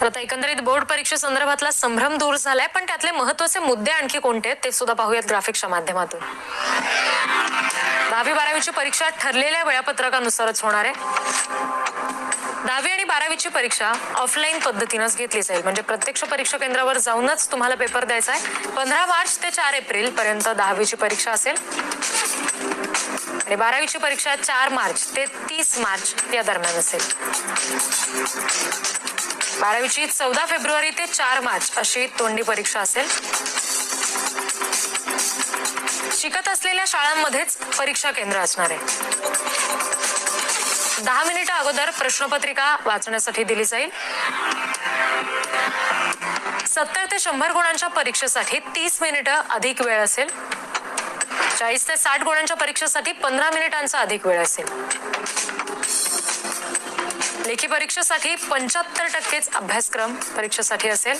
तर आता एकंदरीत बोर्ड परीक्षेसंदर्भातला संभ्रम दूर झालाय, पण त्यातले महत्त्वाचे मुद्दे आणखी कोणते आहेत ते सुद्धा पाहूयात ग्राफिक्सच्या माध्यमातून. 10वी-12वीची परीक्षा ठरलेल्या वेळापत्रकानुसारच होणार आहे. 10वी आणि 12वीची परीक्षा ऑफलाईन पद्धतीनंच घेतली जाईल, म्हणजे प्रत्यक्ष परीक्षा केंद्रावर जाऊनच तुम्हाला पेपर द्यायचा आहे. 15 मार्च ते 4 एप्रिल पर्यंत 10वीची परीक्षा असेल आणि 12वीची परीक्षा 4 मार्च ते 30 मार्च या दरम्यान असेल. 12वीची 14 फेब्रुवारी ते 4 मार्च अशी तोंडी परीक्षा असेल. शिकत असलेल्या शाळांमध्येच परीक्षा केंद्र असणार आहे. 10 मिनिटं अगोदर प्रश्नपत्रिका वाचण्यासाठी दिली जाईल. 70 ते 100 गुणांच्या परीक्षेसाठी 30 मिनिटं अधिक वेळ असेल. 40 ते 60 गुणांच्या परीक्षेसाठी 15 मिनिटांचा अधिक वेळ असेल. लेखी परीक्षेसाठी 75% अभ्यासक्रम परीक्षेसाठी असेल.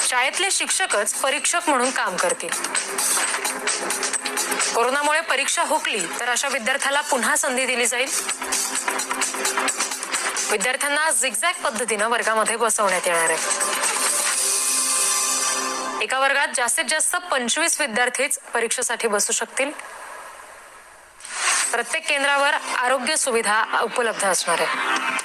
शाळेतले शिक्षकच परीक्षक म्हणून काम करतील. कोरोनामुळे परीक्षा हुकली तर अशा विद्यार्थ्याला पुन्हा संधी दिली जाईल. विद्यार्थ्यांना झिगझॅग पद्धतीनं वर्गामध्ये बसवण्यात येणार आहे. एका वर्गात जास्तीत जास्त 25 विद्यार्थीच परीक्षेसाठी बसू शकतील. प्रत्येक केंद्रावर आरोग्य सुविधा उपलब्ध असणार आहे.